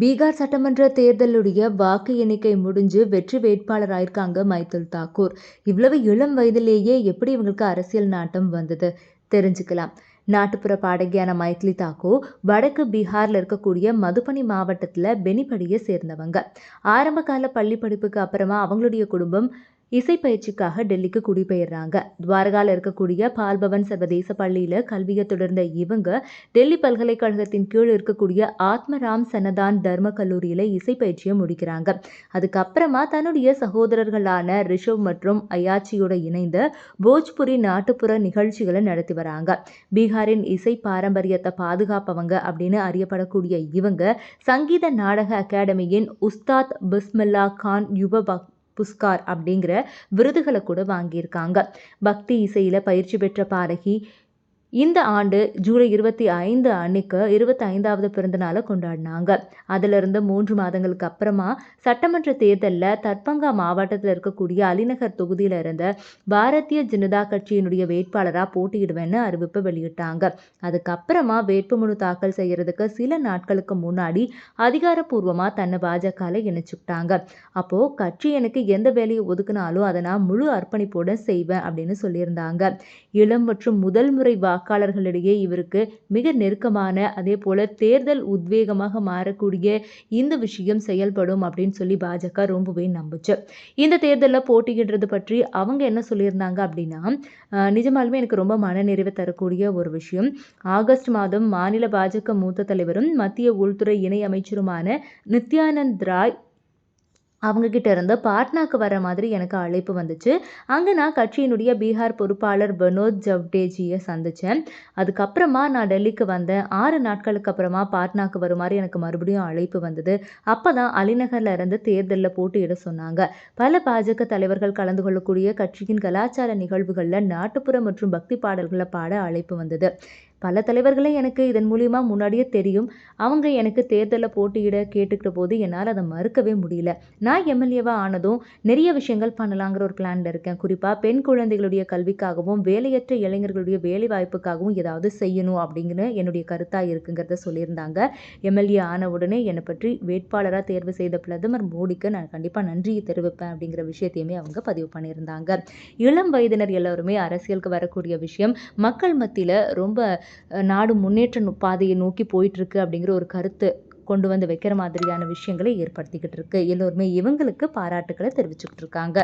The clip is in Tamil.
பீகார் சட்டமன்ற தேர்தலுடைய வாக்கு எண்ணிக்கை முடிஞ்சு வெற்றி வேட்பாளராயிருக்காங்க மைதில் தாக்கூர். இவ்வளவு இளம் வயதிலேயே எப்படி இவங்களுக்கு அரசியல் நாட்டம் வந்தது தெரிஞ்சுக்கலாம். நாட்டுப்புற பாடகியான மைதிலி தாக்கூர் வடக்கு பீகார்ல இருக்கக்கூடிய மதுபனி மாவட்டத்துல பெனிபடியை சேர்ந்தவங்க. ஆரம்ப கால பள்ளி படிப்புக்கு அப்புறமா அவங்களுடைய குடும்பம் இசை பயிற்சிக்காக டெல்லிக்கு குடிபெயர்றாங்க. துவாரகால இருக்கக்கூடிய பால்பவன் சர்வதேச பள்ளியில கல்வியை தொடர்ந்த இவங்க டெல்லி பல்கலைக்கழகத்தின் கீழ் இருக்கக்கூடிய ஆத்மராம் சன்னதான் தர்ம கல்லூரியில இசை பயிற்சியை முடிக்கிறாங்க. அதுக்கப்புறமா தன்னுடைய சகோதரர்களான ரிஷவ் மற்றும் அயாச்சியோட இணைந்து போஜ்புரி நாட்டுப்புற நிகழ்ச்சிகளை நடத்தி வராங்க. பீகாரின் இசை பாரம்பரியத்தை பாதுகாப்பவங்க அப்படின்னு அறியப்படக்கூடிய இவங்க சங்கீத நாடக அகாடமியின் உஸ்தாத் பிஸ்மில்லா கான் யுவ புஸ்கார் அப்படிங்கிற விருதுகளை கூட வாங்கியிருக்காங்க. பக்தி இசையில பயிற்சி பெற்ற பாடகி இந்த ஆண்டு ஜூலை 25 அன்னைக்கு 25வது பிறந்த நாளை கொண்டாடினாங்க. அதிலிருந்து 3 மாதங்களுக்கு அப்புறமா சட்டமன்ற தேர்தலில் தர்பங்கா மாவட்டத்தில் இருக்கக்கூடிய அலிநகர் தொகுதியில இருந்த பாரதிய ஜனதா கட்சியினுடைய வேட்பாளராக போட்டியிடுவேன்னு அறிவிப்பு வெளியிட்டாங்க. அதுக்கப்புறமா வேட்புமனு தாக்கல் செய்யறதுக்கு சில நாட்களுக்கு முன்னாடி அதிகாரப்பூர்வமா தன்னை பாஜகவில் இணைச்சுக்கிட்டாங்க. அப்போ கட்சி எனக்கு எந்த வேலையை ஒதுக்குனாலும் அதை நான் முழு அர்ப்பணிப்போட செய்வேன் அப்படின்னு சொல்லியிருந்தாங்க. இளம் மற்றும் முதல் முறை வாக்காளர்களிடையே இவருக்கு மிக நெருக்கமான, அதே போல தேர்தல் உத்வேகமாக மாறக்கூடிய இந்த விஷயம் செயல்படும் அப்படின்னு சொல்லி பாஜக ரொம்பவே நம்புச்சு. இந்த தேர்தலில் போட்டியிடுறது பற்றி அவங்க என்ன சொல்லியிருந்தாங்க அப்படின்னா, நிஜமாலுமே எனக்கு ரொம்ப மனநிறைவை தரக்கூடிய ஒரு விஷயம். ஆகஸ்ட் மாதம் மாநில பாஜக மூத்த தலைவரும் மத்திய உள்துறை இணை அமைச்சருமான நித்யானந்த் ராய் அவங்க கிட்ட இருந்து பாட்னாக்கு வர மாதிரி எனக்கு அழைப்பு வந்துச்சு. அங்கே நான் கட்சியினுடைய பீகார் பொறுப்பாளர் வினோத் ஜவ்டேஜியை சந்தித்தேன். அதுக்கப்புறமா நான் டெல்லிக்கு வந்தேன். 6 நாட்களுக்கு அப்புறமா பாட்னாக்கு வருமாறு எனக்கு மறுபடியும் அழைப்பு வந்தது. அப்போ தான் அலிநகரில் இருந்து தேர்தலில் போட்டியிட சொன்னாங்க. பல பாஜக தலைவர்கள் கலந்து கொள்ளக்கூடிய கட்சியின் கலாச்சார நிகழ்வுகளில் நாட்டுப்புற மற்றும் பக்தி பாடல்களை பாட அழைப்பு வந்தது. பல தலைவர்களே எனக்கு இதன் மூலியமா முன்னாடியே தெரியும். அவங்க எனக்கு தேர்தலில் போட்டியிட கேட்டுக்கிட்ட போது என்னால் அதை மறுக்கவே முடியல. நான் எம்எல்ஏவா ஆனதும் நிறைய விஷயங்கள் பண்ணலாங்கிற ஒரு பிளான்ல இருக்கேன். குறிப்பாக பெண் குழந்தைகளுடைய கல்விக்காகவும் வேலையற்ற இளைஞர்களுடைய வேலை வாய்ப்புக்காகவும் ஏதாவது செய்யணும் அப்படிங்கிற என்னுடைய கருத்தாக இருக்குங்கிறத சொல்லியிருந்தாங்க. எம்எல்ஏ ஆன உடனே என்னை பற்றி வேட்பாளராக தேர்வு செய்த பிரதமர் மோடிக்கு நான் கண்டிப்பாக நன்றியை தெரிவிப்பேன் அப்படிங்கிற விஷயத்தையுமே அவங்க பதிவு பண்ணியிருந்தாங்க. இளம் வயதினர் எல்லாருமே அரசியலுக்கு வரக்கூடிய விஷயம் மக்கள் மத்தியில் ரொம்ப நாடு முன்னேற்ற பாதையை நோக்கி போயிட்டு இருக்கு அப்படிங்கிற ஒரு கருத்து கொண்டு வந்து வைக்கிற மாதிரியான விஷயங்களை ஏற்படுத்திக்கிட்டு இருக்கு. எல்லோருமே இவங்களுக்கு பாராட்டுக்களை தெரிவிச்சுக்கிட்டு இருக்காங்க.